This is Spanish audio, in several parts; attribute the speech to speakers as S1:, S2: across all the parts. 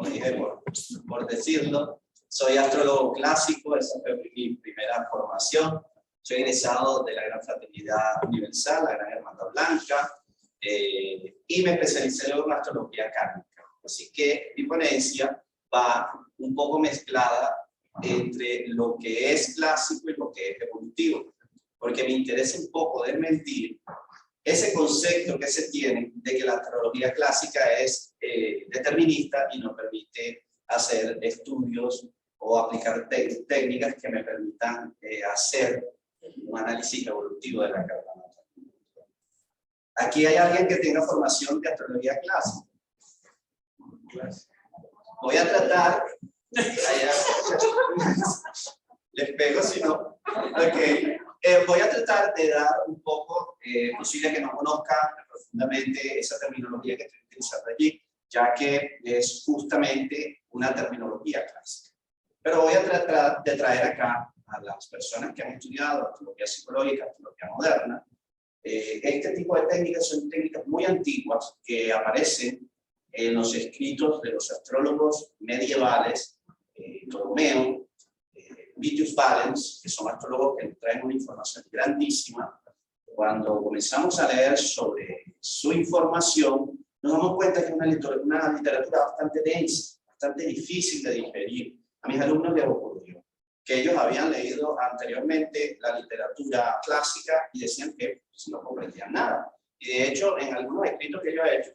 S1: como dije por decirlo. Soy astrólogo clásico, esa fue mi primera formación. Soy egresado de la Gran Fraternidad Universal, la Gran Hermandad Blanca, y me especialicé luego en astrología kármica. Así que mi ponencia va un poco mezclada entre lo que es clásico y lo que es evolutivo, porque me interesa un poco desmentir ese concepto que se tiene de que la astrología clásica es determinista y no permite hacer estudios o aplicar técnicas que me permitan hacer un análisis evolutivo de la carta natal. Aquí hay alguien que tenga formación de astrología clásica. Voy a tratar, les pego si no, okay. Voy a tratar de dar un poco, posible que no conozca profundamente esa terminología que estoy utilizando allí, ya que es justamente una terminología clásica. Pero voy a tratar de traer acá a las personas que han estudiado astrología psicológica, astrología moderna. Este tipo de técnicas son técnicas muy antiguas que aparecen en los escritos de los astrólogos medievales, Ptolomeo, Vitius Valens, que son astrólogos que nos traen una información grandísima. Cuando comenzamos a leer sobre su información, nos damos cuenta que es una literatura bastante densa, bastante difícil de digerir. A mis alumnos les ocurrió que ellos habían leído anteriormente la literatura clásica y decían que no comprendían nada. Y de hecho, en algunos escritos que yo he hecho,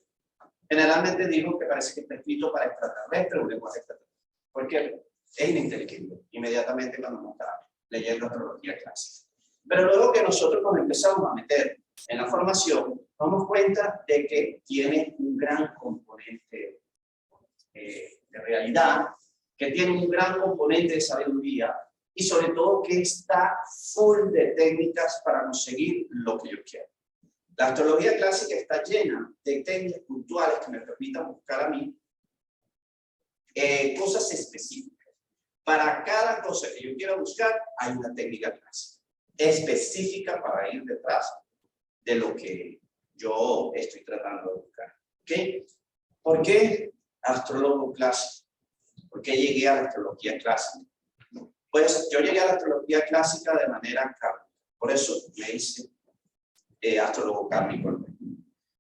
S1: generalmente digo que parece que está escrito para extraterrestres, un lenguaje extraterrestre, porque es ininteligible inmediatamente cuando uno está leyendo astrología clásica. Pero luego que nosotros nos empezamos a meter en la formación, nos damos cuenta de que tiene un gran componente de realidad, que tiene un gran componente de sabiduría y sobre todo que está full de técnicas para conseguir lo que yo quiero. La astrología clásica está llena de técnicas puntuales que me permitan buscar a mí cosas específicas. Para cada cosa que yo quiera buscar, hay una técnica clásica específica para ir detrás de lo que yo estoy tratando de buscar. ¿Okay? ¿Por qué astrólogo clásico? ¿Por qué llegué a la astrología clásica? Pues yo llegué a la astrología clásica de manera kármica. Por eso me hice astrólogo kármico.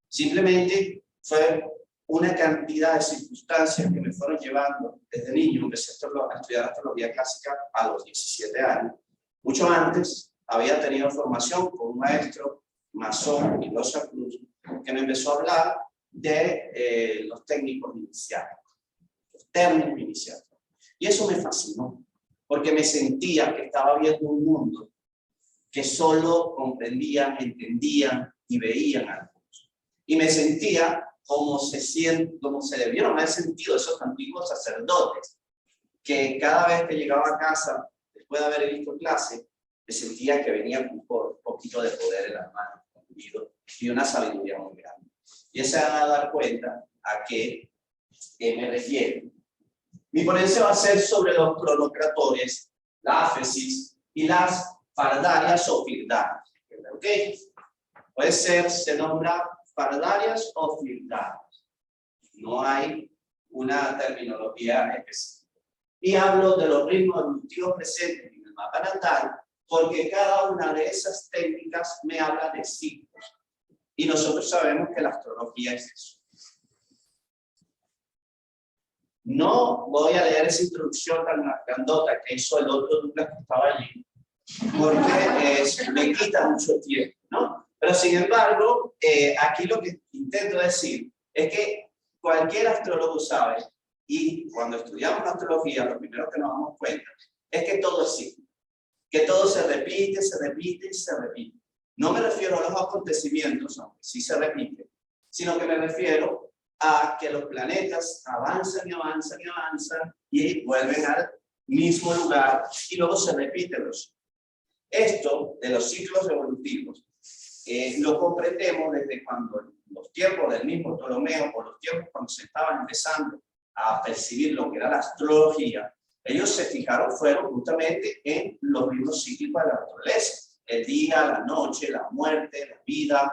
S1: Simplemente fue una cantidad de circunstancias que me fueron llevando desde niño. Empecé a estudiar astrología clásica a los 17 años. Mucho antes había tenido formación con un maestro masón y Rosa Cruz, que me empezó a hablar de los técnicos iniciáticos, los términos iniciáticos. Y eso me fascinó, porque me sentía que estaba viendo un mundo que solo comprendían, entendían y veían algunos. Y me sentía como se debieron haber sentido esos antiguos sacerdotes, que cada vez que llegaba a casa, después de haber visto clase, me sentía que venía con un poquito de poder en las manos, y una sabiduría muy grande. Y se van a dar cuenta a qué me refiero. Mi ponencia va a ser sobre los cronocratores, la áfesis y las fardarias o firdarias. ¿Ok? Puede ser, se nombra fardarias o firdarias. No hay una terminología específica. Y hablo de los ritmos evolutivos presentes en el mapa natal, porque cada una de esas técnicas me habla de ciclos. Y nosotros sabemos que la astrología es eso. No voy a leer esa introducción tan grandota que hizo el otro Douglas que estaba allí, porque me quita mucho tiempo, ¿no? Pero sin embargo, aquí lo que intento decir es que cualquier astrólogo sabe, y cuando estudiamos astrología, lo primero que nos damos cuenta es que todo es cíclico, que todo se repite, se repite y se repite. No me refiero a los acontecimientos, aunque sí se repite, sino que me refiero a que los planetas avanzan y avanzan y avanzan y vuelven al mismo lugar y luego se repiten los ciclos. Esto de los ciclos evolutivos lo comprendemos desde cuando los tiempos del mismo Ptolomeo o los tiempos cuando se estaban empezando a percibir lo que era la astrología. Ellos se fijaron, fueron justamente en los ritmos cíclicos de la naturaleza. El día, la noche, la muerte, la vida,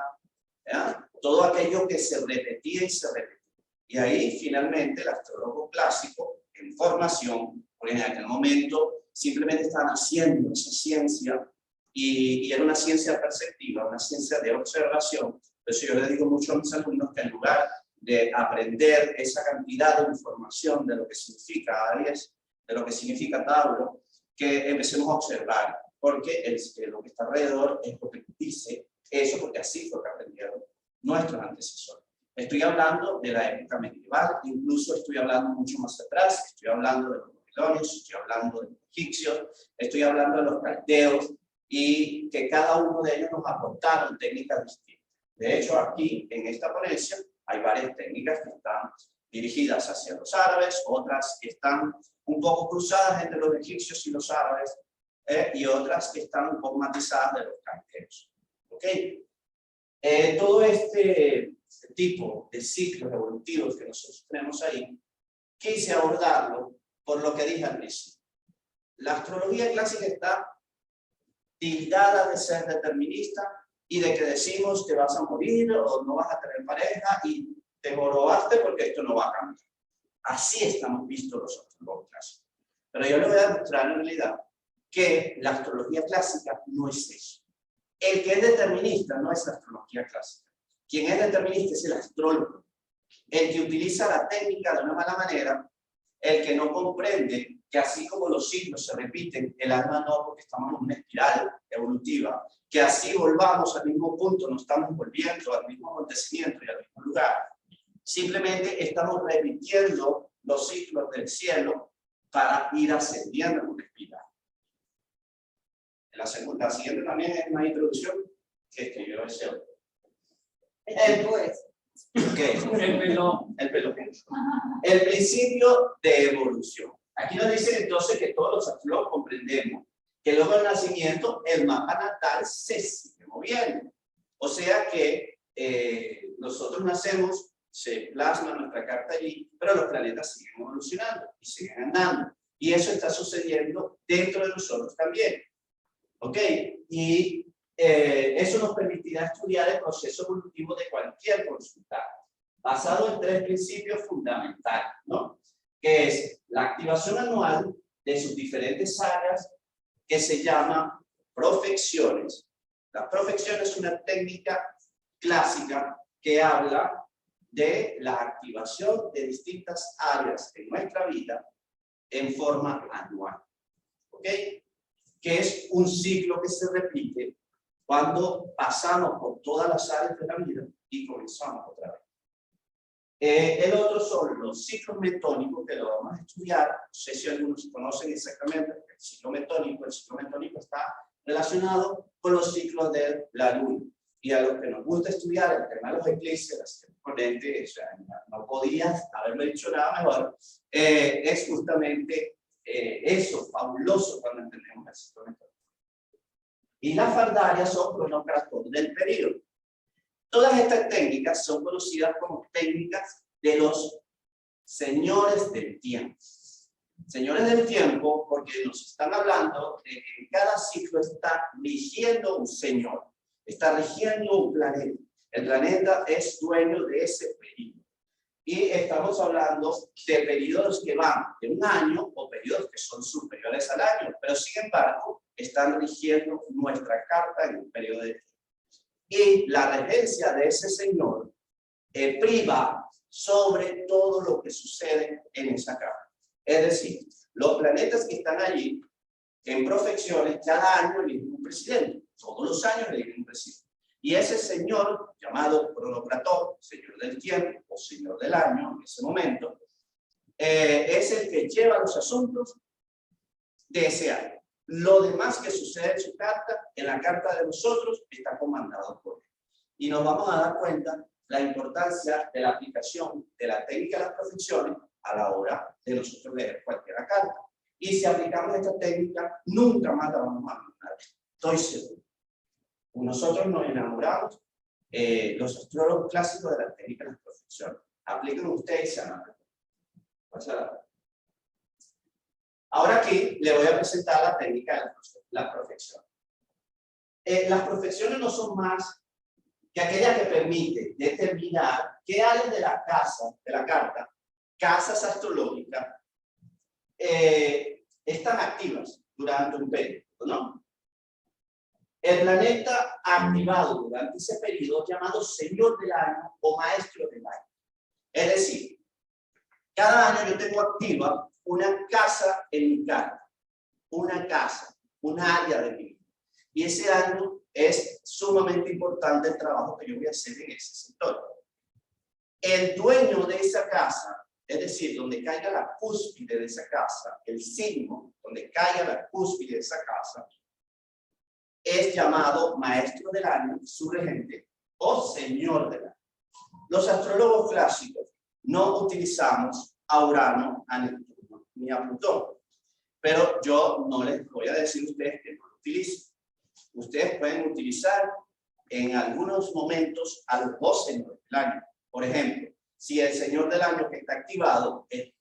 S1: ¿ya? Todo aquello que se repetía y se repetía. Y ahí finalmente el astrólogo clásico en formación, porque en aquel momento simplemente estaban haciendo esa ciencia y era una ciencia perceptiva, una ciencia de observación. Por eso yo le digo mucho a mis alumnos que en lugar de aprender esa cantidad de información de lo que significa Aries, de lo que significa Tauro, que empecemos a observar, porque lo que está alrededor es lo que dice eso, porque así fue que aprendieron nuestros antecesores. Estoy hablando de la época medieval, incluso estoy hablando mucho más atrás, estoy hablando de los babilonios, estoy hablando de los egipcios, estoy hablando de los caldeos, y que cada uno de ellos nos aportaron técnicas distintas. De hecho, aquí en esta ponencia hay varias técnicas que están dirigidas hacia los árabes, otras que están un poco cruzadas entre los egipcios y los árabes, y otras que están un poco matizadas de los caldeos. ¿Ok? Todo este tipo de ciclos evolutivos que nosotros tenemos ahí, quise abordarlo por lo que dije al principio. La astrología clásica está tildada de ser determinista y de que decimos que vas a morir o no vas a tener pareja y te jorobaste porque esto no va a cambiar. Así estamos vistos los astrólogos clásicos. Pero yo les voy a demostrar en realidad que la astrología clásica no es eso. El que es determinista no es la astrología clásica. Quien es determinista es el astrólogo. El que utiliza la técnica de una mala manera, el que no comprende que así como los ciclos se repiten, el alma no, porque estamos en una espiral evolutiva, que así volvamos al mismo punto, nos estamos volviendo al mismo acontecimiento y al mismo lugar. Simplemente estamos repitiendo los ciclos del cielo para ir ascendiendo en una espiral. La siguiente también es una introducción que escribió ese autor. ¿Qué es? El pelo. El principio de evolución. Aquí nos dicen entonces que todos los astrólogos comprendemos que luego del nacimiento el mapa natal se sigue moviendo. O sea que nosotros nacemos, se plasma nuestra carta allí, pero los planetas siguen evolucionando y siguen andando. Y eso está sucediendo dentro de nosotros también. ¿Ok? Y eso nos permitirá estudiar el proceso evolutivo de cualquier consultante, basado en 3 principios fundamentales, ¿no? Que es la activación anual de sus diferentes áreas, que se llama profecciones. La profección es una técnica clásica que habla de la activación de distintas áreas en nuestra vida en forma anual. ¿Ok? Que es un ciclo que se repite cuando pasamos por todas las áreas de la vida y comenzamos otra vez. El otro son los ciclos metónicos, que lo vamos a estudiar. No sé si algunos conocen exactamente el ciclo metónico. El ciclo metónico está relacionado con los ciclos de la luna. Y a los que nos gusta estudiar el tema de los eclipses, o sea, no podías haberlo dicho nada mejor, es justamente eso, fabuloso cuando entendemos el ciclo metónico. Y las fardarias son cronógrafos del periodo. Todas estas técnicas son conocidas como técnicas de los señores del tiempo. Señores del tiempo, porque nos están hablando de que cada ciclo está rigiendo un señor, está rigiendo un planeta. El planeta es dueño de ese periodo. Y estamos hablando de periodos que van de un año o periodos que son superiores al año, pero sin embargo están rigiendo nuestra carta en un periodo de tiempo. Y la regencia de ese señor priva sobre todo lo que sucede en esa carta. Es decir, los planetas que están allí en profecciones, cada año eligen un presidente, todos los años eligen un presidente. Y ese señor, llamado cronocrator, señor del tiempo o señor del año en ese momento, es el que lleva los asuntos de ese año. Lo demás que sucede en su carta, en la carta de nosotros, está comandado por él. Y nos vamos a dar cuenta la importancia de la aplicación de la técnica de las profecciones a la hora de nosotros leer cualquier carta. Y si aplicamos esta técnica, nunca más la vamos a abandonar. Estoy seguro. Nosotros nos enamoramos, los astrólogos clásicos, de la técnica de las profecciones. Apliquen ustedes y se van a. Ahora aquí le voy a presentar la técnica de la profección. Las profecciones no son más que aquella que permite determinar qué áreas de la casa, de la carta, casas astrológicas, están activas durante un periodo, ¿no? El planeta activado durante ese periodo llamado Señor del Año o Maestro del Año. Es decir, cada año yo tengo activa una casa en mi carta, una casa, un área de mi vida. Y ese año es sumamente importante el trabajo que yo voy a hacer en ese sector. El dueño de esa casa, es decir, donde caiga la cúspide de esa casa, el signo donde caiga la cúspide de esa casa, es llamado Maestro del Año, su regente o Señor del Año. Los astrólogos clásicos no utilizamos a Urano, a Neptuno ni a Plutón, pero yo no les voy a decir a ustedes que no lo utilicen. Ustedes pueden utilizar en algunos momentos a los dos señores del año. Por ejemplo, si el señor del año que está activado es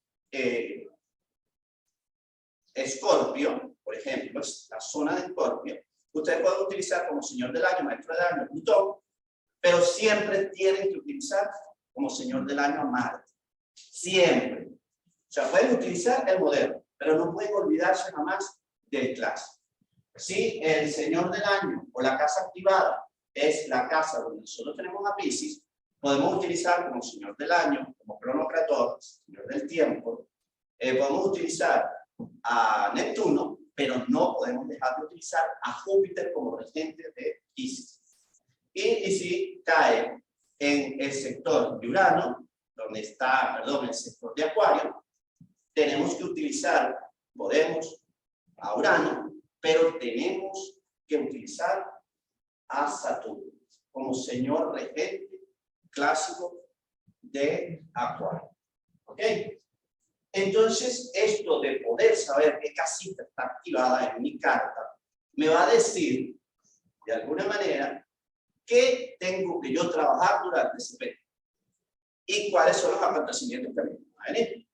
S1: Escorpio, por ejemplo, es la zona de Escorpio, ustedes pueden utilizar como señor del año, maestro del año, Plutón, pero siempre tienen que utilizar como señor del año a Marte. Siempre. O sea, pueden utilizar el modelo, pero no pueden olvidarse nada más del clásico. Si el señor del año o la casa activada es la casa donde nosotros tenemos a Piscis, podemos utilizar como señor del año, como cronocrator, señor del tiempo, podemos utilizar a Neptuno, pero no podemos dejar de utilizar a Júpiter como regente de Piscis. Y si cae en el sector de Urano, donde está, perdón, el sector de Acuario, tenemos que utilizar, podemos, a Urano, pero tenemos que utilizar a Saturno como señor regente clásico de Acuario. ¿Ok? Entonces, esto de poder saber qué casita está activada en mi carta, me va a decir, de alguna manera, qué tengo que yo trabajar durante ese periodo y cuáles son los acontecimientos que me van a venir.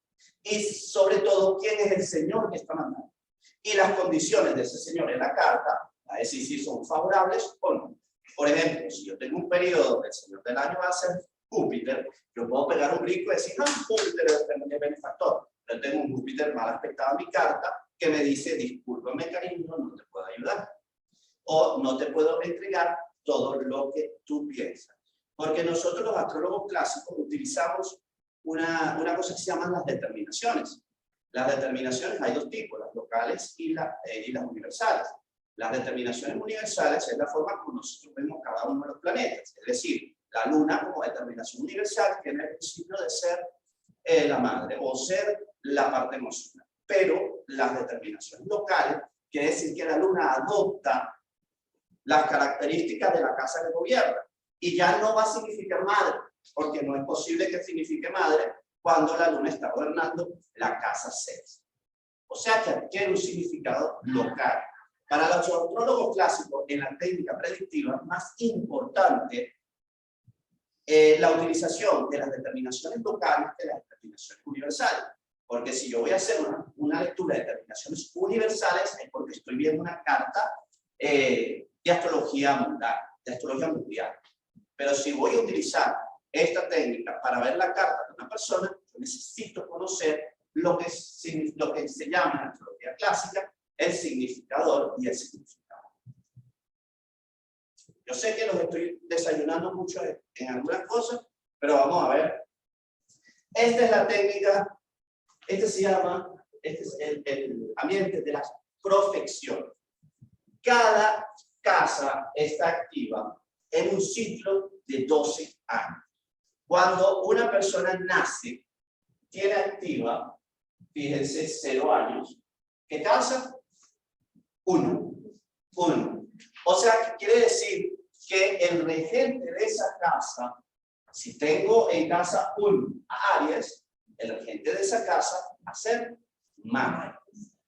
S1: Y sobre todo, quién es el señor que está mandando. Y las condiciones de ese señor en la carta, a decir si son favorables o no. Por ejemplo, si yo tengo un periodo donde el señor del año va a ser Júpiter, yo puedo pegar un brinco y decir, no, Júpiter es el benefactor. Yo tengo un Júpiter mal aspectado en mi carta que me dice, discúlpame cariño, no te puedo ayudar. O no te puedo entregar todo lo que tú piensas. Porque nosotros los astrólogos clásicos utilizamos una cosa que se llaman las determinaciones. Las determinaciones hay dos tipos, las locales y las universales. Las determinaciones universales es la forma como nosotros vemos cada uno de los planetas. Es decir, la luna como determinación universal tiene el principio de ser la madre o ser la parte emocional. Pero las determinaciones locales quiere decir que la luna adopta las características de la casa que gobierna y ya no va a significar madre, porque no es posible que signifique madre cuando la luna está gobernando la casa 6. O sea que adquiere un significado local. Para los astrólogos clásicos, en la técnica predictiva, más importante la utilización de las determinaciones locales que las determinaciones universales. Porque si yo voy a hacer una lectura de determinaciones universales, es porque estoy viendo una carta de astrología mundial. Pero si voy a utilizar esta técnica para ver la carta de una persona, yo necesito conocer lo que se llama en la astrología clásica el significador y el significado. Yo sé que los estoy desayunando mucho en algunas cosas, pero vamos a ver. Esta es la técnica, este es el ambiente de la profección. Cada casa está activa en un ciclo de 12 años. Cuando una persona nace, tiene activa, fíjense, 0 años. ¿Qué casa? 1. O sea, quiere decir que el regente de esa casa, si tengo en casa 1 a Aries, el regente de esa casa va a ser Marte.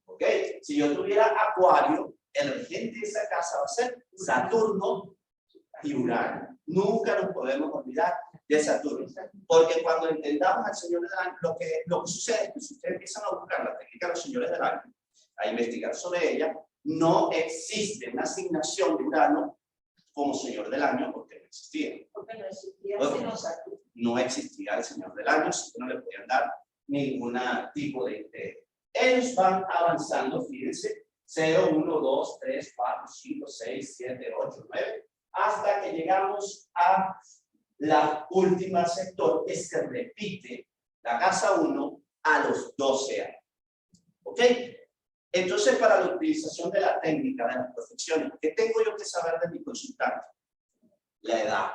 S1: ¿Ok? Si yo tuviera Acuario, el regente de esa casa va a ser Saturno y Urano. Nunca nos podemos olvidar de Saturno. Porque cuando entendamos al Señor del Año, lo que sucede es que si ustedes empiezan a buscar la técnica de los señores del año, a investigar sobre ella, no existe una asignación de Urano como señor del año porque no existía.
S2: Porque no existía
S1: No existía el señor del año, así que no le podían dar ningún tipo de... Ellos van avanzando, fíjense, 0, 1, 2, 3, 4, 5, 6, 7, 8, 9, hasta que llegamos a la última sector que se repite, la casa 1, a los 12 años. ¿Ok? Entonces, para la utilización de la técnica de las profesiones, ¿qué tengo yo que saber de mi consultante? La edad.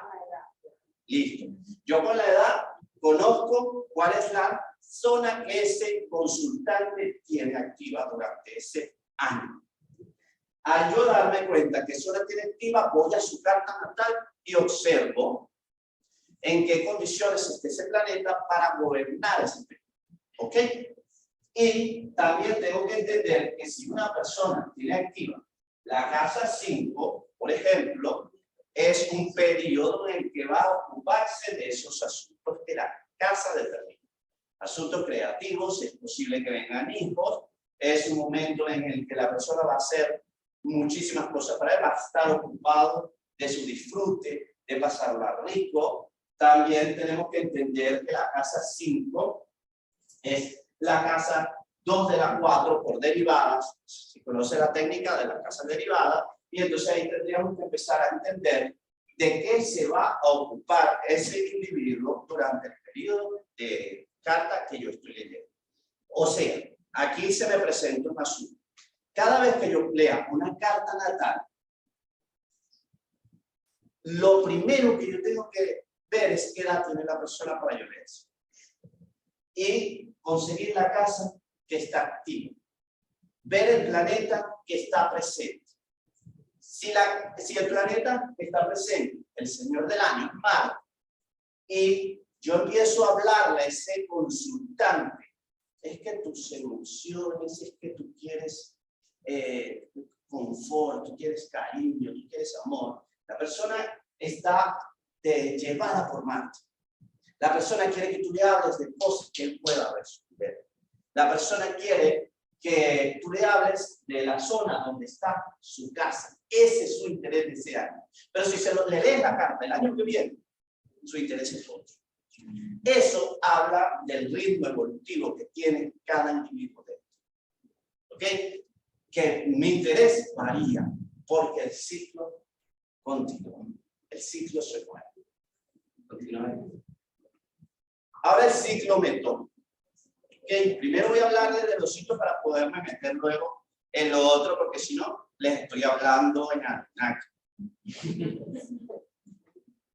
S1: Listo. Yo con la edad conozco cuál es la zona que ese consultante tiene activa durante ese año. Al yo darme cuenta qué zona tiene activa, voy a su carta natal y observo en qué condiciones está ese planeta para gobernar ese planeta. ¿Ok? Y también tengo que entender que si una persona tiene activa la casa 5, por ejemplo, es un periodo en el que va a ocuparse de esos asuntos que la casa determina. Asuntos creativos, es posible que vengan hijos, es un momento en el que la persona va a hacer muchísimas cosas para él, va a estar ocupado de su disfrute, de pasarla rico. También tenemos que entender que la casa 5 es la casa 2 de la 4 por derivadas. Se conoce la técnica de la casa derivada y entonces ahí tendríamos que empezar a entender de qué se va a ocupar ese individuo durante el periodo de carta que yo estoy leyendo. O sea, aquí se me presenta un asunto. Cada vez que yo lea una carta natal, lo primero que yo tengo que ver es qué edad tiene la persona para yo leer eso. Y conseguir la casa que está activa. Ver el planeta que está presente. Si el planeta está presente, el señor del año, Marte, y yo empiezo a hablarle a ese consultante, es que tus emociones, es que tú quieres confort, tú quieres cariño, tú quieres amor. La persona está llevada por Marte. La persona quiere que tú le hables de cosas que él pueda resolver. La persona quiere que tú le hables de la zona donde está su casa. Ese es su interés de ese año. Pero si le lees la carta el año que viene, su interés es otro. Eso habla del ritmo evolutivo que tiene cada individuo dentro. ¿Ok? Que mi interés varía porque el ciclo continúa. El ciclo se mueve. Continúa. Ahora el ciclo metódico. Okay, primero voy a hablarles de los ciclos para poderme meter luego en lo otro, porque si no, les estoy hablando en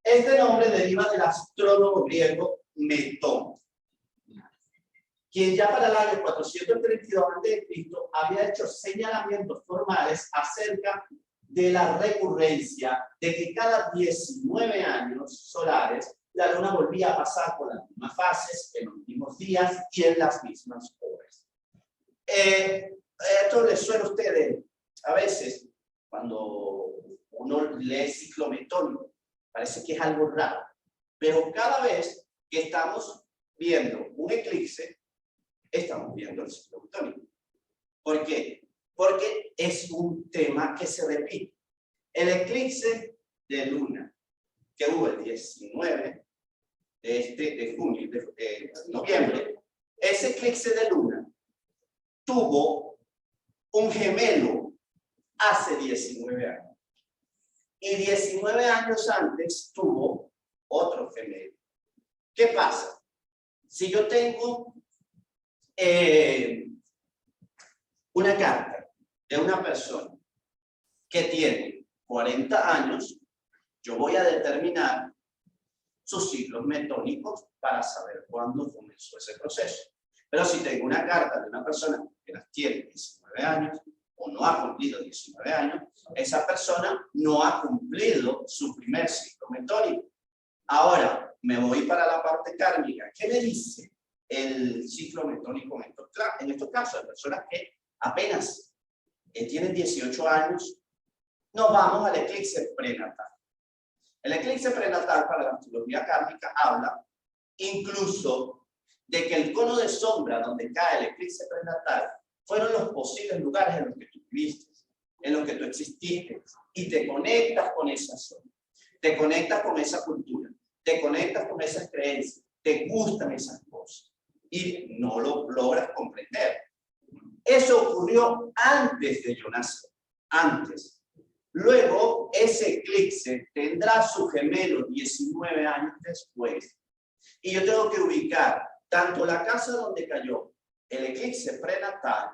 S1: Este nombre deriva del astrónomo griego Metón, quien ya para el año 432 a.C. había hecho señalamientos formales acerca de la recurrencia de que cada 19 años solares la luna volvía a pasar por las mismas fases, en los mismos días y en las mismas horas. Esto les suena a ustedes a veces cuando uno lee ciclo metódico, parece que es algo raro, pero cada vez que estamos viendo un eclipse, estamos viendo el ciclo metódico. ¿Por qué? Porque es un tema que se repite. El eclipse de luna que hubo el 19 de junio, de noviembre, ese eclipse de luna tuvo un gemelo hace 19 años. Y 19 años antes tuvo otro gemelo. ¿Qué pasa? Si yo tengo una carta de una persona que tiene 40 años, yo voy a determinar sus ciclos metónicos para saber cuándo comenzó ese proceso. Pero si tengo una carta de una persona que las tiene 19 años o no ha cumplido 19 años, esa persona no ha cumplido su primer ciclo metónico. Ahora, me voy para la parte kármica. ¿Qué me dice el ciclo metónico en estos casos? De personas que apenas tienen 18 años, nos vamos al eclipse prenatal. El eclipse prenatal para la astrología kármica habla incluso de que el cono de sombra donde cae el eclipse prenatal fueron los posibles lugares en los que tú viviste. en los que tú exististe y te conectas con esa zona, te conectas con esa cultura, te conectas con esas creencias, te gustan esas cosas y no lo logras comprender. Eso ocurrió antes de yo nacer, antes. Luego, ese eclipse tendrá su gemelo 19 años después. Y yo tengo que ubicar tanto la casa donde cayó el eclipse prenatal,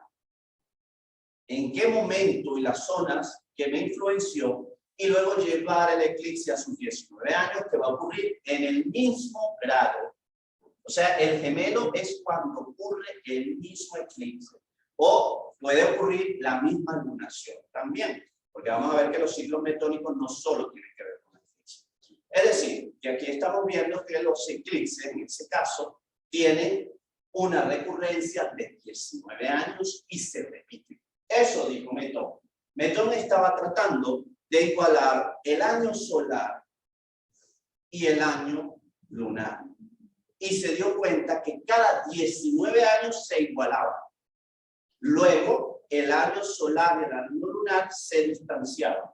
S1: en qué momento y las zonas que me influenció, y luego llevar el eclipse a sus 19 años, que va a ocurrir en el mismo grado. O sea, el gemelo es cuando ocurre el mismo eclipse. O puede ocurrir la misma lunación también, porque vamos a ver que los ciclos metónicos no solo tienen que ver con el eclipse. Es decir, que aquí estamos viendo que los eclipses, en ese caso, tienen una recurrencia de 19 años y se repite. Eso dijo Metón. Metón estaba tratando de igualar el año solar y el año lunar. Y se dio cuenta que cada 19 años se igualaba. Luego, el año solar y el año lunar se distanciaban.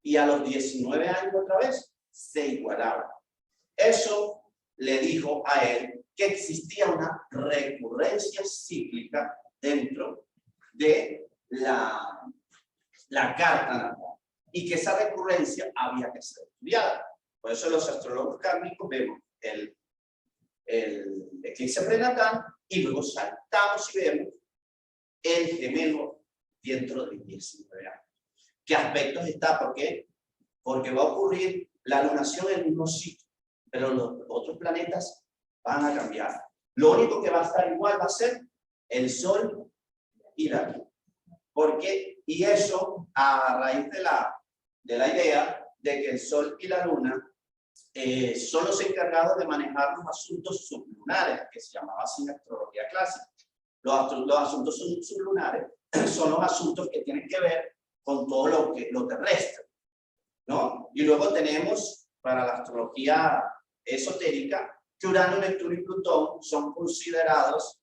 S1: Y a los 19 años otra vez se igualaban. Eso le dijo a él que existía una recurrencia cíclica dentro de la carta natal. Y que esa recurrencia había que ser estudiada. Por eso los astrólogos kármicos vemos el eclipse prenatal y luego saltamos y vemos el gemelo dentro de 19 años. ¿Qué aspectos está? ¿Por qué? Porque va a ocurrir la lunación en el mismo sitio, pero los otros planetas van a cambiar. Lo único que va a estar igual va a ser el Sol y la Luna. Porque, y eso a raíz de la idea de que el Sol y la Luna son los encargados de manejar los asuntos sublunares, que se llamaba así en astrología clásica. Los asuntos sublunares son los asuntos que tienen que ver con todo lo terrestre, ¿no? Y luego tenemos, para la astrología esotérica, que Urano, Neptuno y Plutón son considerados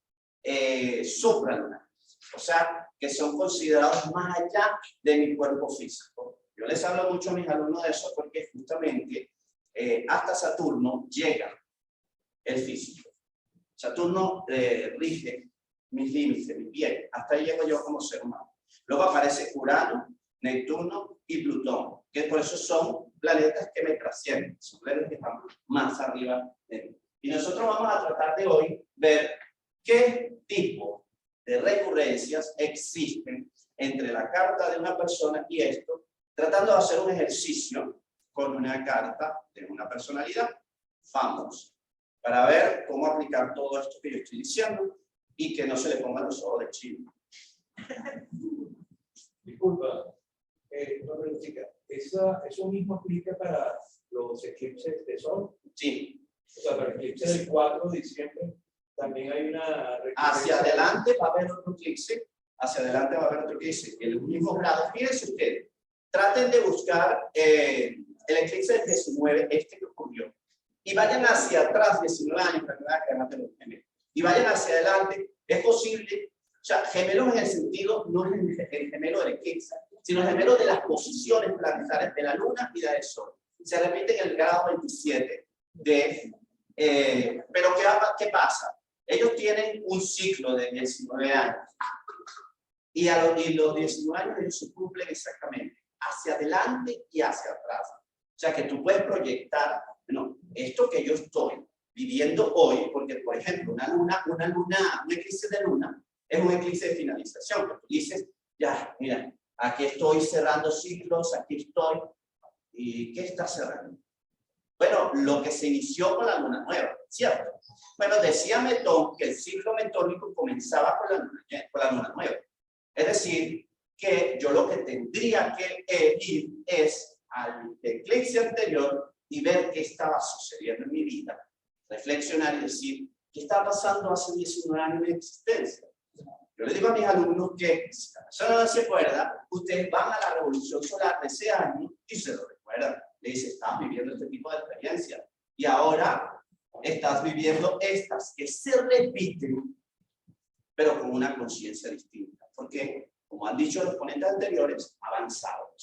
S1: supralunares. O sea, que son considerados más allá de mi cuerpo físico. Yo les hablo mucho a mis alumnos de eso porque justamente hasta Saturno llega el físico. Saturno rige mis límites, mi piel. Hasta ahí llego yo como ser humano. Luego aparece Urano, Neptuno y Plutón, que por eso son planetas que me trascienden, son planetas que están más arriba de mí. Y nosotros vamos a tratar de hoy ver qué tipo de recurrencias existen entre la carta de una persona y esto, tratando de hacer un ejercicio con una carta de una personalidad famosa, para ver cómo aplicar todo esto que yo estoy diciendo y que no se le pongan los ojos de chino.
S2: Disculpa, una preguntita. ¿Eso mismo aplica para los eclipses de sol?
S1: Sí.
S2: O sea, para el eclipse del 4 de diciembre también hay una...
S1: Hacia adelante va a haber otro eclipse, hacia adelante va a haber otro eclipse, el mismo grado. Fíjense ustedes, traten de buscar el eclipse del 19, este que ocurrió, y vayan hacia atrás 19 años, y vayan hacia adelante, es posible, o sea, gemelos en el sentido, no es el gemelo del eclipse, sino el gemelo de las posiciones planetarias de la Luna y del Sol. Se repite en el grado 27 de... pero ¿qué pasa? Ellos tienen un ciclo de 19 años. Y los 19 años ellos se cumplen exactamente hacia adelante y hacia atrás. O sea que tú puedes proyectar, no, esto que yo estoy viviendo hoy, porque por ejemplo, un eclipse de luna es un eclipse de finalización, que tú dices, ya, mira, aquí estoy cerrando ciclos, aquí estoy, ¿y qué está cerrando? Bueno, lo que se inició con la luna nueva, ¿cierto? Bueno, decía Metón que el ciclo metónico comenzaba con la luna nueva. Es decir, que yo lo que tendría que ir es al eclipse anterior y ver qué estaba sucediendo en mi vida, reflexionar y decir, ¿qué está pasando hace 19 años de existencia? Yo le digo a mis alumnos que, si la persona no se acuerda, ustedes van a la revolución solar de ese año y se lo recuerdan. Le dice, estás viviendo este tipo de experiencia y ahora estás viviendo estas que se repiten, pero con una conciencia distinta. ¿Por qué? como han dicho los ponentes anteriores, ha avanzado.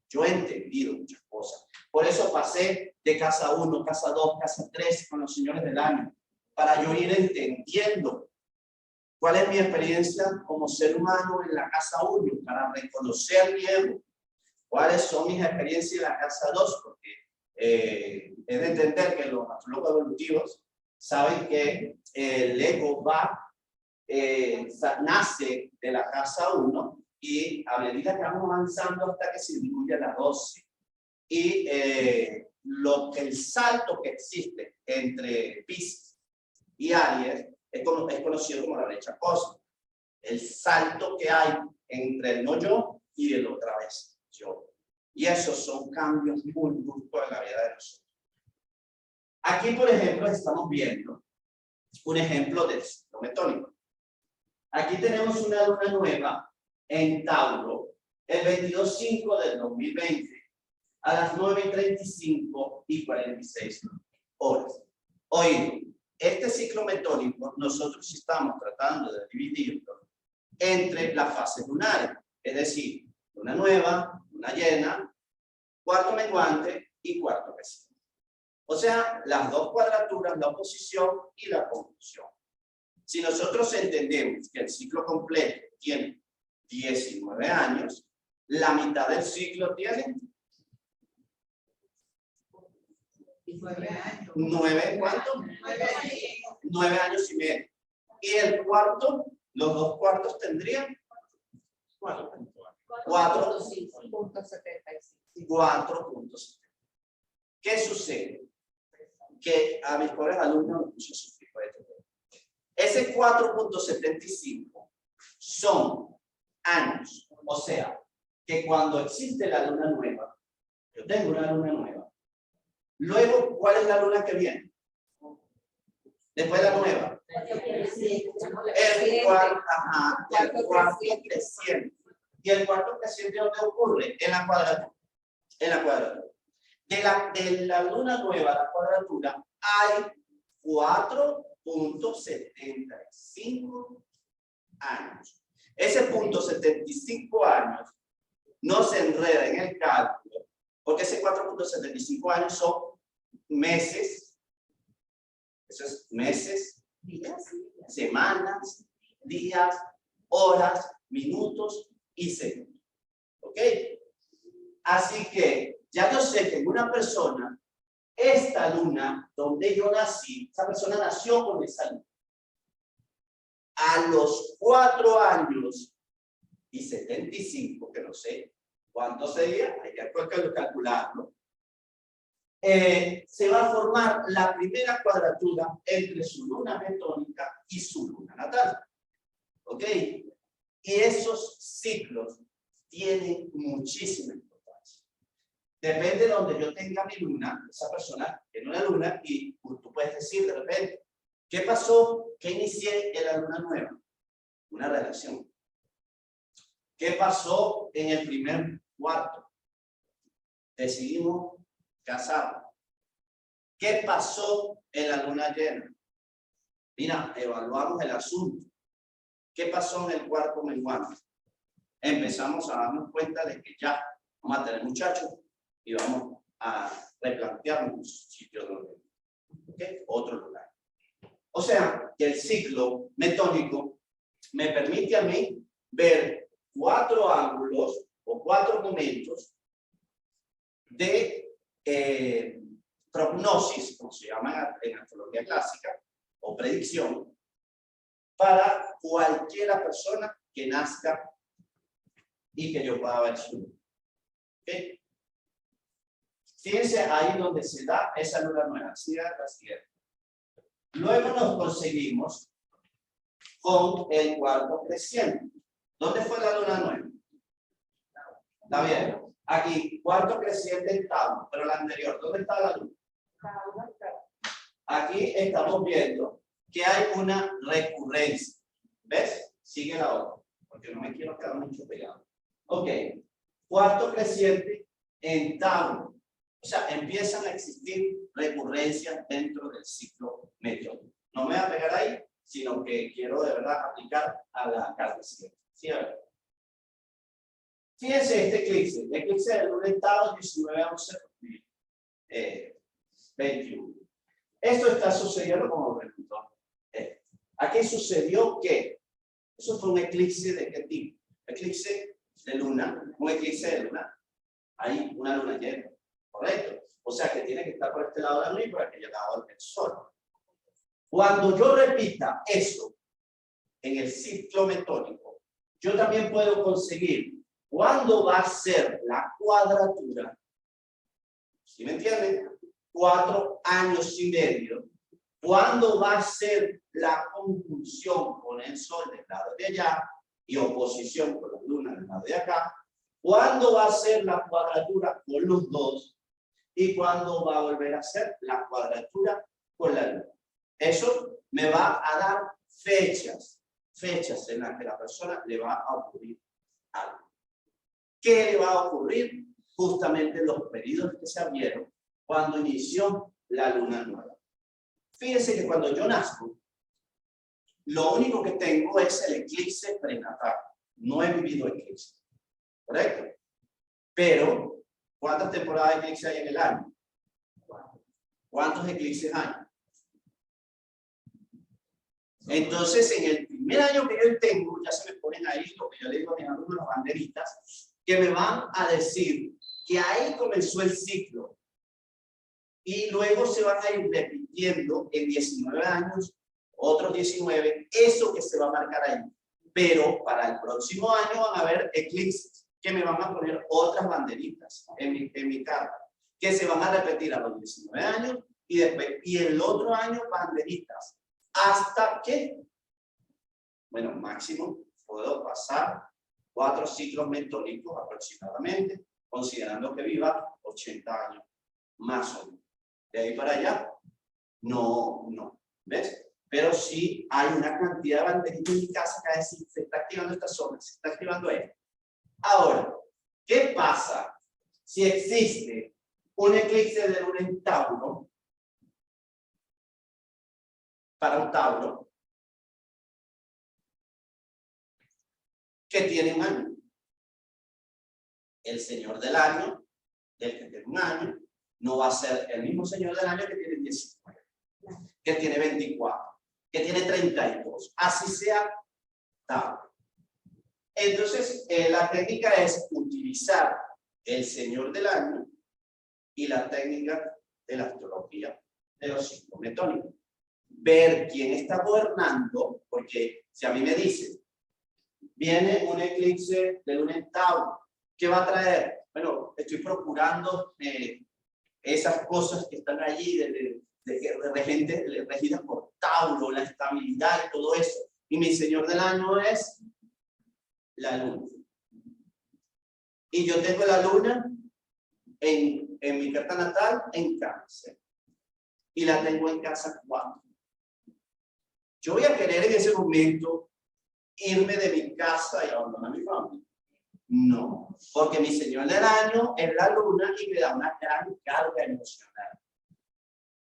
S1: Yo he entendido muchas cosas. Por eso pasé de casa 1, casa 2, casa 3 con los señores del año, para yo ir entendiendo cuál es mi experiencia como ser humano en la casa 1, para reconocer mi ego. ¿Cuáles son mis experiencias en la casa 2? Porque es de entender que los astrólogos evolutivos saben que el ego nace de la casa 1 y a medida que vamos avanzando hasta que se disminuye a la 12. Y el salto que existe entre Piscis y Aries es conocido como la brecha cósmica. El salto que hay entre el no yo y el otra vez yo. Y esos son cambios muy bruscos en la vida de nosotros. Aquí, por ejemplo, estamos viendo un ejemplo del ciclo metónico. Aquí tenemos una luna nueva en Tauro, el 22/5 del 2020, a las 9:35 y 46 horas. Hoy, este ciclo metónico, nosotros estamos tratando de dividirlo entre las fases lunares, es decir, luna nueva, luna llena, cuarto menguante y cuarto creciente. O sea, las dos cuadraturas, la oposición y la conjunción. Si nosotros entendemos que el ciclo completo tiene 19 años, la mitad del ciclo tiene
S3: 9 años.
S1: 9, ¿cuánto? 9 años y medio. Y el cuarto, los dos cuartos tendrían 4.75. ¿Qué sucede? Que a mis pobres alumnos me puse a sufrir por esto. Ese 4.75 son años. O sea, que cuando existe la luna nueva, yo tengo una luna nueva. Luego, ¿cuál es la luna que viene? Después de la nueva. El cuarto creciente. ¿Y el cuarto creciente dónde ocurre? En la cuadratura. En la cuadratura. De la luna nueva a la cuadratura hay 4.75 años. Ese punto 75 años no se enreda en el cálculo, porque ese 4.75 años son meses, eso es meses, semanas, días, horas, minutos y segundos. ¿Ok? Así que ya yo sé que en una persona, esta luna donde yo nací, esa persona nació con esa luna. A los 4 años y 75, que no sé cuánto sería, hay que calcularlo, se va a formar la primera cuadratura entre su luna metónica y su luna natal. ¿Ok? Y esos ciclos tienen muchísima importancia. Depende de donde yo tenga mi luna, esa persona tiene una luna y tú puedes decir de repente, ¿qué pasó? ¿Qué inicié en la luna nueva? Una relación. ¿Qué pasó en el primer cuarto? Decidimos casarnos. ¿Qué pasó en la luna llena? Mira, evaluamos el asunto. ¿Qué pasó en el cuarto menguante? Empezamos a darnos cuenta de que ya vamos a tener muchachos y vamos a replantearnos un sitio donde, ¿okay? Otro lugar. O sea, que el ciclo metónico me permite a mí ver 4 ángulos o 4 momentos de prognosis, como se llama en astrología clásica, o predicción, para cualquiera persona que nazca y que yo pueda ver su luna. ¿Okay? Fíjense ahí donde se da esa luna nueva, la siguiente. Luego nos conseguimos con el cuarto creciente. ¿Dónde fue la luna nueva? ¿Está bien? Aquí, cuarto creciente en Tauro, pero la anterior, ¿dónde está la luna? Aquí estamos viendo que hay una recurrencia. ¿Ves? Sigue la otra, porque no me quiero quedar mucho pegado. Ok, cuarto creciente en Tauro. O sea, empiezan a existir recurrencias dentro del ciclo medio. No me voy a pegar ahí, sino que quiero de verdad aplicar a la carta siguiente. ¿Sí? A ver. Fíjense este eclipse. El eclipse del luna en Tauro, 19/11/2021. Esto está sucediendo como resultado. Aquí sucedió que eso fue un eclipse de qué tipo? Eclipse de luna, un eclipse de luna. Hay una luna llena, ¿correcto? O sea que tiene que estar por este lado de la luna y por aquel lado del sol. Cuando yo repita eso en el ciclo metódico, yo también puedo conseguir cuándo va a ser la cuadratura. ¿Sí me entienden? 4 años y medio. ¿Cuándo va a ser la conjunción con el sol del lado de allá y oposición con la luna del lado de acá? ¿Cuándo va a ser la cuadratura con los dos? ¿Y cuándo va a volver a ser la cuadratura con la luna? Eso me va a dar fechas en las que la persona le va a ocurrir algo. ¿Qué le va a ocurrir? Justamente los periodos que se abrieron cuando inició la luna nueva. Fíjense que cuando yo nazco, lo único que tengo es el eclipse prenatal. No he vivido eclipse. ¿Correcto? Pero, ¿cuántas temporadas de eclipse hay en el año? ¿Cuántos eclipses hay? Entonces, en el primer año que yo tengo, ya se me ponen ahí lo que yo le digo a mis alumnos, las banderitas, que me van a decir que ahí comenzó el ciclo. Y luego se van a ir repitiendo en 19 años, otros 19, eso que se va a marcar ahí. Pero para el próximo año van a haber eclipses que me van a poner otras banderitas en mi carta, que se van a repetir a los 19 años y después, y el otro año banderitas. ¿Hasta que? Bueno, máximo puedo pasar 4 ciclos metódicos aproximadamente, considerando que viva 80 años, más o menos. De ahí para allá, no, ¿ves? Pero sí hay una cantidad de banderitas en mi casa que decir, se está activando esta zona, se está activando esta. Ahora, ¿qué pasa si existe un eclipse de luna en Tauro? Para un Tauro que tiene un año. El señor del año, el que tiene un año, no va a ser el mismo señor del año que tiene 19, que tiene 24, que tiene 32, así sea Tauro. Entonces, la técnica es utilizar el señor del año y la técnica de la astrología de los ciclos metódicos. Ver quién está gobernando, porque si a mí me dicen, viene un eclipse de luna en Tauro, ¿qué va a traer? Bueno, estoy procurando esas cosas que están allí, regidas por Tauro, la estabilidad y todo eso. Y mi señor del año es la luna. Y yo tengo la luna en mi carta natal en Cáncer. Y la tengo en casa 4. Yo voy a querer en ese momento irme de mi casa y abandonar a mi familia. No, porque mi señor del año es la luna y me da una gran carga emocional.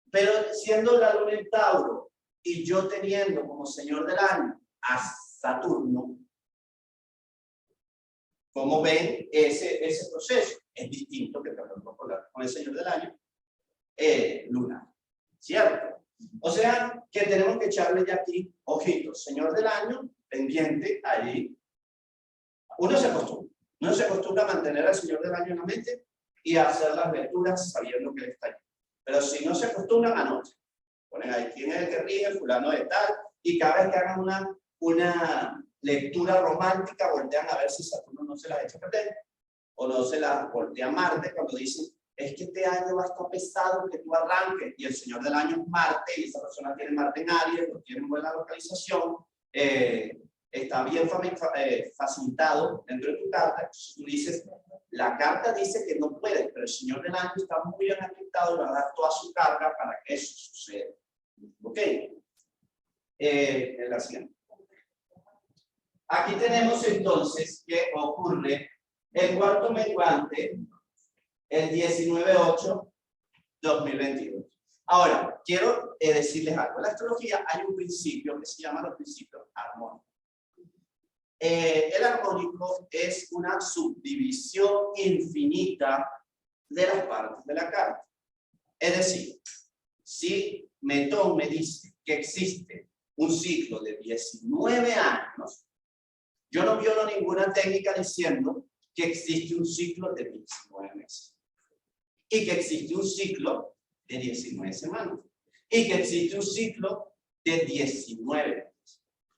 S1: Pero siendo la luna en Tauro y yo teniendo como señor del año a Saturno, como ven, ese proceso es distinto que con el señor del año lunar, ¿cierto? O sea, que tenemos que echarle ya aquí, ojitos, señor del año, pendiente, allí. Uno se acostumbra a mantener al señor del año en la mente y a hacer las lecturas sabiendo que él está allí. Pero si no se acostumbran, anoche, ponen ahí quién es el que rige, fulano de tal, y cada vez que hagan una lectura romántica, voltean a ver si Saturno no se las echa a perder, o no se las voltea Marte cuando dicen, es que este año va a estar pesado que tú arranques, y el señor del año es Marte, y esa persona tiene Marte en Aries, no tiene buena localización, está bien facilitado dentro de tu carta. Entonces tú dices, la carta dice que no puede, pero el señor del año está muy bien afectado y va a dar toda su carga para que eso suceda. ¿Ok? En la siguiente. Aquí tenemos entonces que ocurre el cuarto menguante el 19/8/2022. Ahora, quiero decirles algo. En la astrología hay un principio que se llama los principios armónicos. El armónico es una subdivisión infinita de las partes de la carta. Es decir, si Metón me dice que existe un ciclo de 19 años, yo no violo ninguna técnica diciendo que existe un ciclo de 19 meses. Y que existe un ciclo de 19 semanas. Y que existe un ciclo de 19 meses.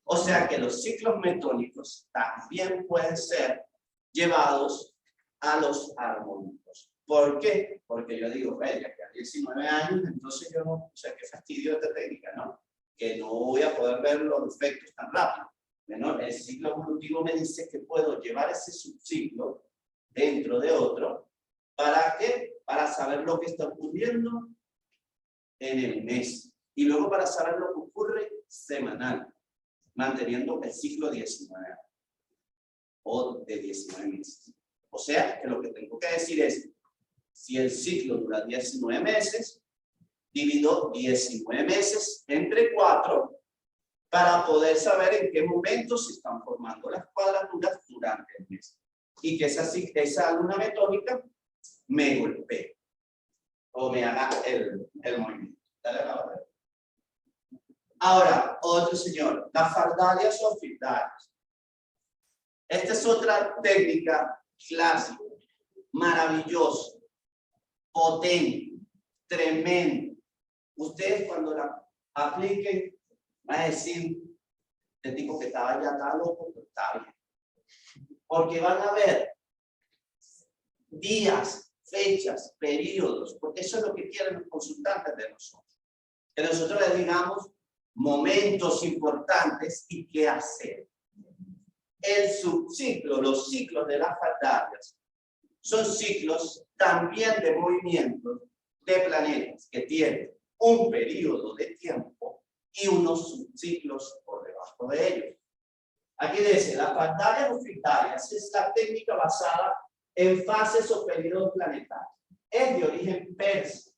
S1: O sea que los ciclos metónicos también pueden ser llevados a los armónicos. ¿Por qué? Porque yo digo, ya que a 19 años, entonces yo no, o sea, qué fastidio esta técnica, ¿no? Que no voy a poder ver los efectos tan rápido. Bueno, el ciclo evolutivo me dice que puedo llevar ese subciclo dentro de otro. ¿Para qué? Para saber lo que está ocurriendo en el mes. Y luego para saber lo que ocurre semanal, manteniendo el ciclo 19 años o de 19 meses. O sea, que lo que tengo que decir es, si el ciclo dura 19 meses, divido 19 meses entre 4 para poder saber en qué momento se están formando las cuadraturas durante el mes. Y que esa luna metónica me golpee o me haga el movimiento. Dale a la barrera. Ahora, otro señor, las fardalias o fildarias. Esta es otra técnica clásica, maravillosa, potente, tremenda. Ustedes cuando la apliquen van a decir, el tipo que estaba ya está loco, pero está bien. Porque van a ver días, fechas, periodos, porque eso es lo que quieren los consultantes de nosotros. Que nosotros les digamos momentos importantes y qué hacer. El subciclo, los ciclos de las fardalias, son ciclos también de movimientos de planetas que tienen un periodo de tiempo y unos subciclos por debajo de ellos. Aquí dice, las fardalias o fildarias es la técnica basada en fases o periodos planetarios. Es de origen persa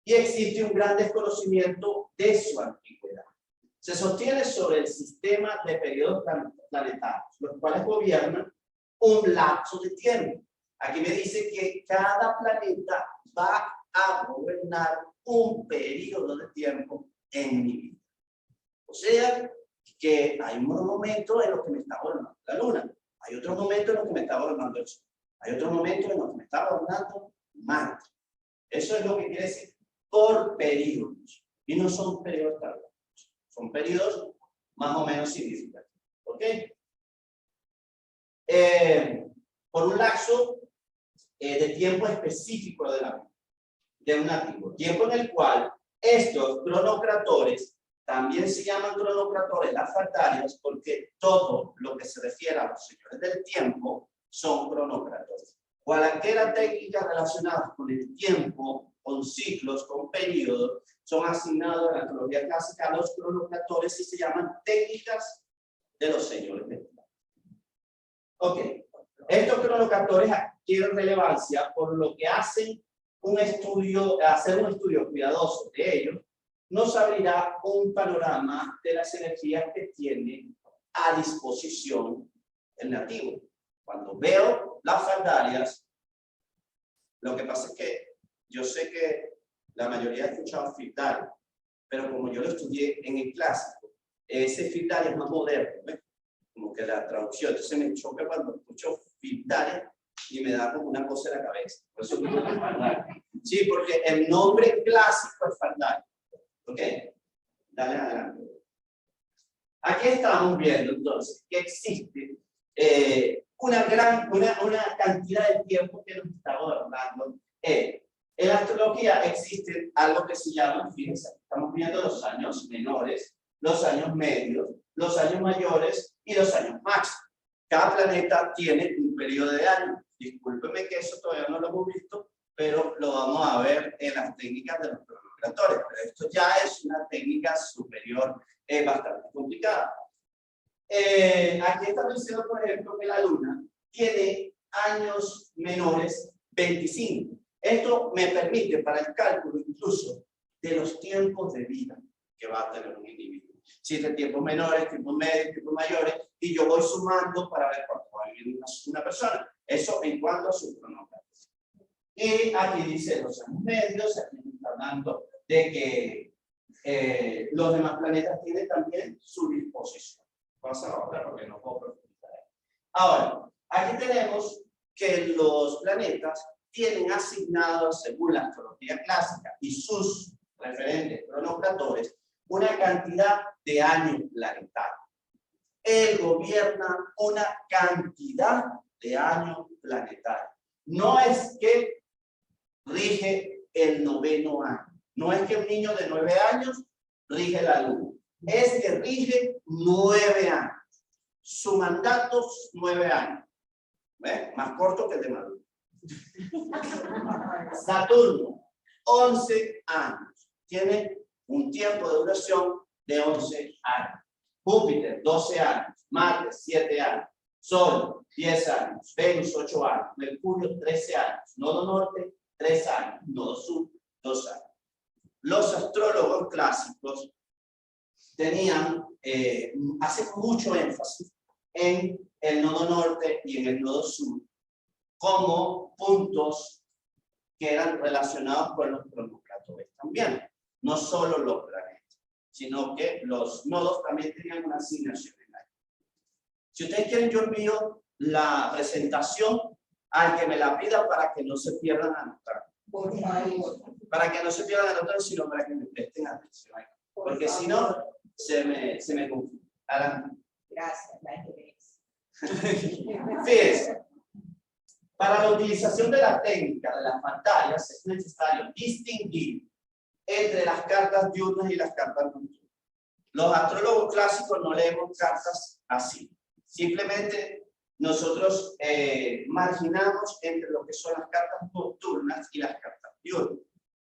S1: y existe un gran desconocimiento de su antigüedad. Se sostiene sobre el sistema de periodos planetarios, los cuales gobiernan un lapso de tiempo. Aquí me dice que cada planeta va a gobernar un periodo de tiempo en mi vida. O sea, que hay unos momentos en los que me está gobernando la luna, hay otros momentos en los que me está gobernando el sol, hay otros momentos en los que me está gobernando Marte. Eso es lo que quiere decir por periodos. Y no son periodos tan largos, son periodos más o menos significativos. ¿Ok? Por un lapso de tiempo específico de un nativo. Tiempo en el cual estos cronocratores también se llaman cronocratores las fardalias porque todo lo que se refiere a los señores del tiempo son cronocratores. Cualquier técnica relacionada con el tiempo, con ciclos, con periodos, son asignados en la astrología clásica a los cronocratores y se llaman técnicas de los señores del tiempo. Ok, estos cronocratores adquieren relevancia por lo que hacen hacer un estudio cuidadoso de ellos nos abrirá un panorama de las energías que tiene a disposición el nativo. Cuando veo las fardalias, lo que pasa es que yo sé que la mayoría ha escuchado Fildaria, pero como yo lo estudié en el clásico, ese Fildaria es más moderno, ¿ves? Como que la traducción, entonces me choca cuando escucho Fildaria y me da como una cosa en la cabeza. Por eso me llamo Fildaria. Sí, porque el nombre clásico es Fildaria. ¿Ok? Dale adelante. Aquí estamos viendo entonces que existe una cantidad de tiempo que nos está gobernando. En la astrología existe algo que se llama, fíjense, estamos viendo los años menores, los años medios, los años mayores y los años máximos. Cada planeta tiene un periodo de años. Discúlpenme que eso todavía no lo hemos visto, pero lo vamos a ver en las técnicas de los cronocratores. Pero esto ya es una técnica superior, bastante complicada. Aquí estamos diciendo, por ejemplo, que la luna tiene años menores 25. Esto me permite para el cálculo incluso de los tiempos de vida que va a tener un individuo. Si es de tiempos menores, tiempos medios, tiempos mayores, y yo voy sumando para ver cuánto va a vivir una persona. Eso en cuanto a su cronograma. Y aquí dice los años medios, aquí está hablando de que los demás planetas tienen también su disposición. Pasa ahora porque no puedo profundizar. Ahora, aquí tenemos que los planetas tienen asignados, según la astrología clásica y sus referentes cronocratores, una cantidad de años planetarios. Él gobierna una cantidad de años planetarios. No es que rige el 9º año. No es que un niño de 9 años rige la luna. Es que rige 9 años. Su mandato es 9 años. ¿Ves? Más corto que el de Maduro. Saturno, 11 años. Tiene un tiempo de duración de 11 años. Júpiter, 12 años. Marte, 7 años. Sol, 10 años. Venus, 8 años. Mercurio, 13 años. Nodo norte, 3 años. Nodo sur, 2 años. Los astrólogos clásicos tenían, hacen mucho énfasis en el nodo norte y en el nodo sur como puntos que eran relacionados con los cronocratores también. No solo los planetas, sino que los nodos también tenían una asignación en ahí. Si ustedes quieren, yo envío la presentación al que me la pida para que no se pierdan anotando.
S3: Por favor.
S1: Para que no se pierdan anotando, sino para que me presten atención ahí. Porque si no, se me confunde. Adelante.
S3: Gracias, la gerencia.
S1: Fíjense, para la utilización de la técnica de las pantallas es necesario distinguir entre las cartas diurnas y las cartas nocturnas. Los astrólogos clásicos no leemos cartas así. Simplemente nosotros marginamos entre lo que son las cartas nocturnas y las cartas diurnas.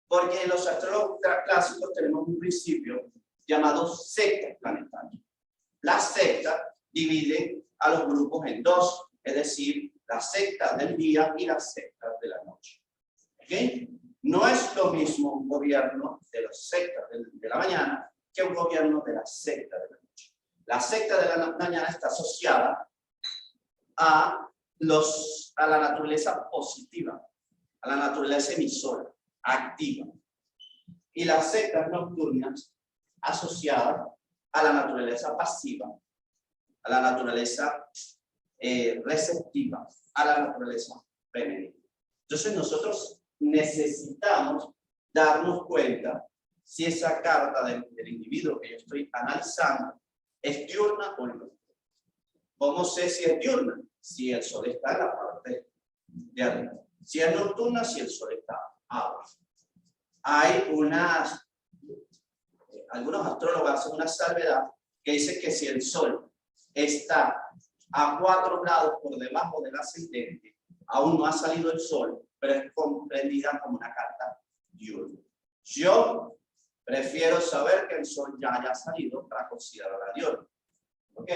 S1: Porque en los astrólogos clásicos tenemos un principio llamado sectas planetarias. Las sectas dividen a los grupos en dos, es decir, las sectas del día y las sectas de la noche. ¿Okay? No es lo mismo un gobierno de las sectas de la mañana que un gobierno de la secta de la noche. La secta de la mañana está asociada a la naturaleza positiva, a la naturaleza emisora, activa. Y las sectas nocturnas asociadas a la naturaleza pasiva, a la naturaleza receptiva, a la naturaleza femenina. Entonces nosotros necesitamos darnos cuenta si esa carta del individuo que yo estoy analizando es diurna o no. ¿Cómo sé si es diurna? Si el sol está en la parte de arriba. Si es nocturna, si el sol está abajo. Hay algunos astrólogos hacen una salvedad que dice que si el sol está a 4 grados por debajo del ascendente, aún no ha salido el sol, pero es comprendida como una carta diurna. Yo prefiero saber que el sol ya haya salido para considerarla diurna. ¿Ok?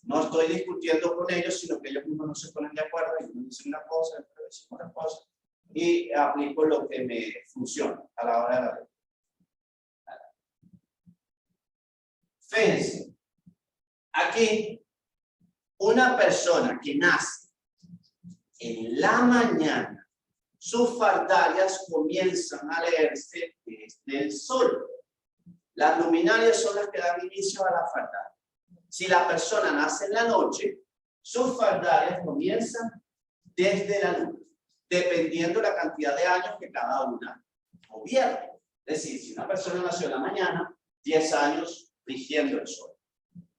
S1: No estoy discutiendo con ellos, sino que ellos mismos no se ponen de acuerdo y uno dice una cosa, otro dice otra cosa, y aplico lo que me funciona a la hora de la ley. Fíjense, aquí una persona que nace en la mañana, sus fardarias comienzan a leerse desde el sol. Las luminarias son las que dan inicio a la fardaria. Si la persona nace en la noche, sus fardarias comienzan desde la luna, dependiendo la cantidad de años que cada una gobierna. Es decir, si una persona nació en la mañana, 10 años rigiendo el sol.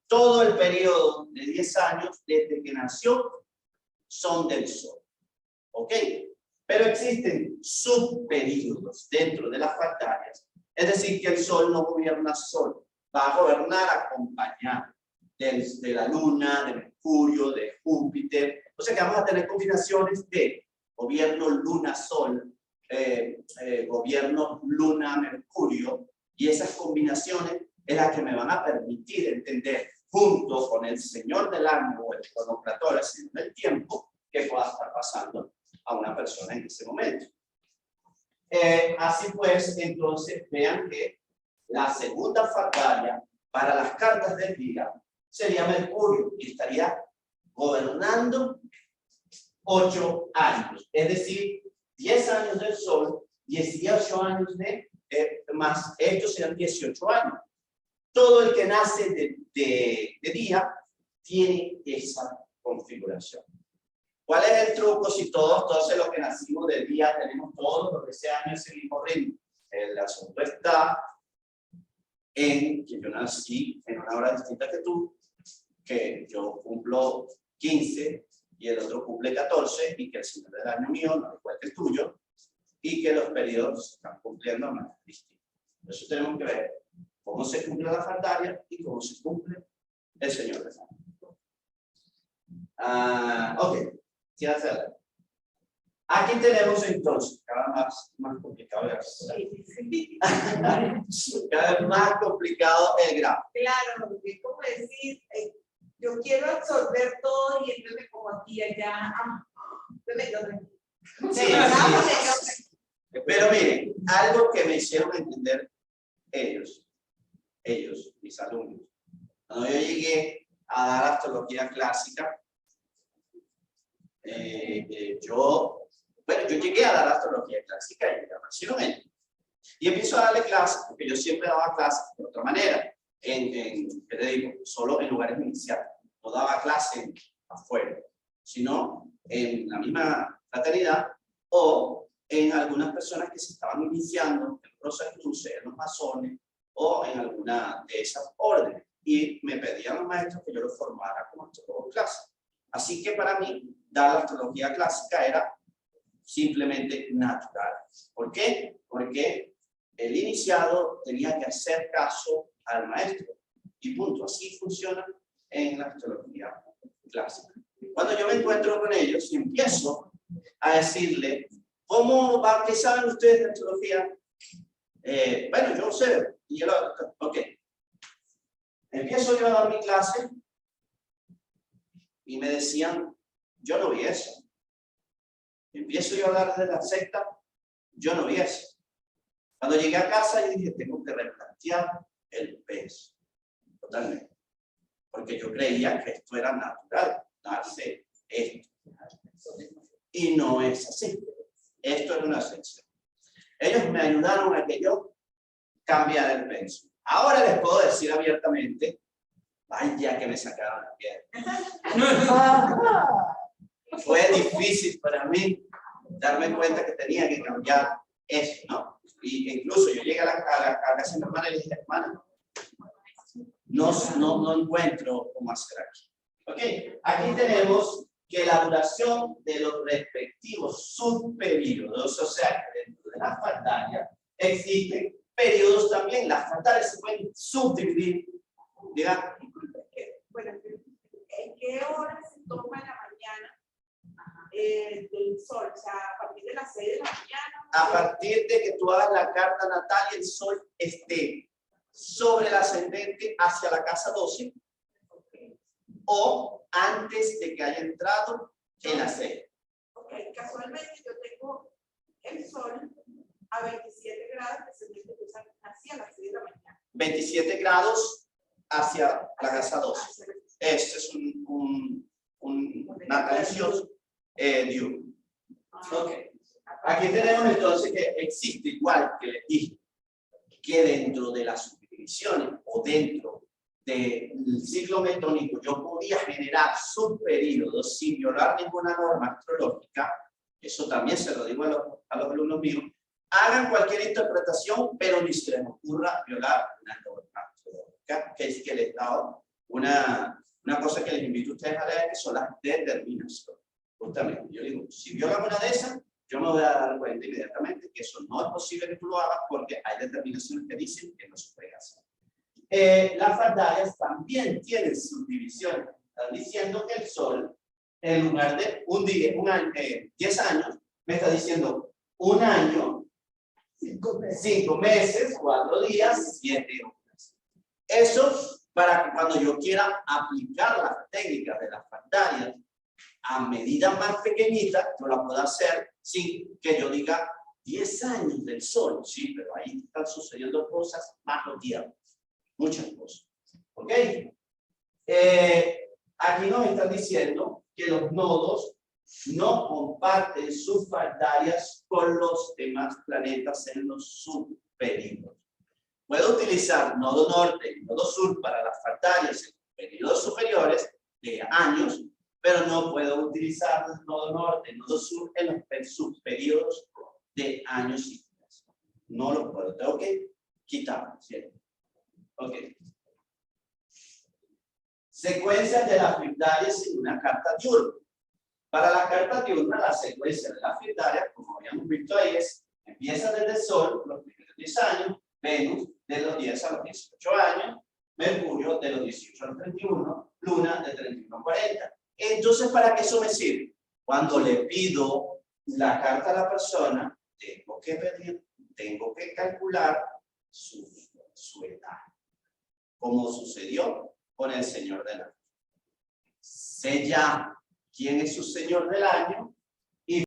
S1: Todo el periodo de 10 años desde que nació son del sol. ¿Ok? Pero existen subperíodos dentro de las fardarias. Es decir, que el sol no gobierna solo, va a gobernar acompañado de la luna, de Mercurio, de Júpiter. O sea que vamos a tener combinaciones de gobierno luna-sol, gobierno luna-mercurio, y esas combinaciones es las que me van a permitir entender, junto con el señor del año o el cronocrator, el señor del tiempo, que pueda estar pasando a una persona en ese momento. Así pues, entonces, vean que la segunda fardaria para las cartas del día sería Mercurio y estaría gobernando 8 años. Es decir, 10 años del Sol, 18 años de más, estos serán 18 años. Todo el que nace de día tiene esa configuración. ¿Cuál es el truco si todos los que nacimos de día tenemos todos los 13 años el mismo ritmo? El asunto está en que yo nací en una hora distinta que tú, que yo cumplo 15 y el otro cumple 14 y que el señor del año mío no es igual que el tuyo y que los periodos se están cumpliendo de manera distinta. Por eso tenemos que ver cómo se cumple la faldaria y cómo se cumple el señor del año. Ok, ¿qué hacer? Aquí tenemos entonces, cada vez más complicado cada vez más complicado el grafo.
S3: Claro, porque es como decir, yo quiero absorber todo y entonces me pongo aquí y allá.
S1: Sí. Pero miren, algo que me hicieron entender ellos, mis alumnos, cuando yo llegué a dar astrología clásica, yo llegué a dar astrología clásica y me aparecieron ellos. Y empiezo a darle clases, porque yo siempre daba clases de otra manera, ¿qué te digo? Solo en lugares iniciales. No daba clases afuera, sino en la misma fraternidad o en algunas personas que se estaban iniciando en Rosacruces, en los masones o en alguna de esas órdenes. Y me pedían los maestros que yo los formara como astrólogo clásico. Así que para mí, dar la astrología clásica era simplemente natural. ¿Por qué? Porque el iniciado tenía que hacer caso al maestro. Y punto. Así funciona en la astrología clásica. Cuando yo me encuentro con ellos y empiezo a decirle, ¿cómo va? ¿Qué saben ustedes de astrología? Bueno, yo sé. Y yo, ok. Empiezo yo a dar mi clase y me decían, yo no vi eso. Empiezo yo a hablar de la secta, yo no vi eso. Cuando llegué a casa, yo dije, tengo que replantear el peso. Totalmente. Porque yo creía que esto era natural, darse esto. Y no es así. Esto es una excepción. Ellos me ayudaron a que yo cambiara el peso. Ahora les puedo decir abiertamente, vaya que me sacaron la piedra. Fue difícil para mí darme cuenta que tenía que cambiar eso, ¿no? Y incluso yo llegué a la casa de mi hermana y le dije, hermana, no encuentro cómo hacer aquí. Ok, aquí tenemos que la duración de los respectivos subperiodos, o sea, que dentro de la faldaria existen periodos también. Las faldarias se pueden subdividir. Diga.
S3: Bueno, ¿en qué hora se toma en la mañana del sol? O sea, a partir de las 6 de la mañana.
S1: A partir de que tú hagas la carta natal y el sol esté sobre el ascendente hacia la casa 12 o antes de que haya entrado en la 6.
S3: Ok, casualmente yo tengo el sol a 27 grados, descendiente, así a las 6 de la mañana.
S1: 27 grados hacia la casa 12. Este es una canción diurna. Ok. Aquí tenemos entonces que existe, igual que les dije, que dentro de las subdivisiones o dentro del ciclo metónico yo podía generar subperíodos sin violar ninguna norma astrológica. Eso también se lo digo a los alumnos míos. Hagan cualquier interpretación, pero ni se les ocurra violar una norma astrológica, que es que les he dado una cosa que les invito a ustedes a leer, que son las determinaciones. Justamente, yo digo, si violan una de esas, yo me voy a dar cuenta inmediatamente que eso no es posible que tú lo hagas porque hay determinaciones que dicen que no se puede hacer. Las faldarias también tienen subdivisiones. Están diciendo que el sol, en lugar de un día, 10 años, me está diciendo un año, 5 meses, 4 días, 7 horas. Eso para que cuando yo quiera aplicar las técnicas de las faldarias a medida más pequeñita, yo la puedo hacer sin que yo diga 10 años del sol. Sí, pero ahí están sucediendo cosas más notables. Muchas cosas. ¿Ok? Aquí nos están diciendo que los nodos no comparten sus faldarias con los demás planetas en los subperíodos. Puedo utilizar nodo norte y nodo sur para las faldarias en los periodos superiores de años, pero no puedo utilizar el nodo norte y nodo sur en los subperíodos de años y días. No lo puedo, tengo que quitarlo, ¿cierto? Ok. Secuencias de las faldarias en una carta diurna. Para la carta diurna, la secuencia de las faldarias, como habíamos visto ahí, empieza desde el Sol, los primeros 10 años, Venus, de los 10 a los 18 años, Mercurio, de los 18 a los 31, Luna, de 31 a 40. Entonces, ¿para qué eso me sirve? Cuando le pido la carta a la persona, tengo que calcular su edad, como sucedió con el Señor del Año. Sé ya quién es su Señor del Año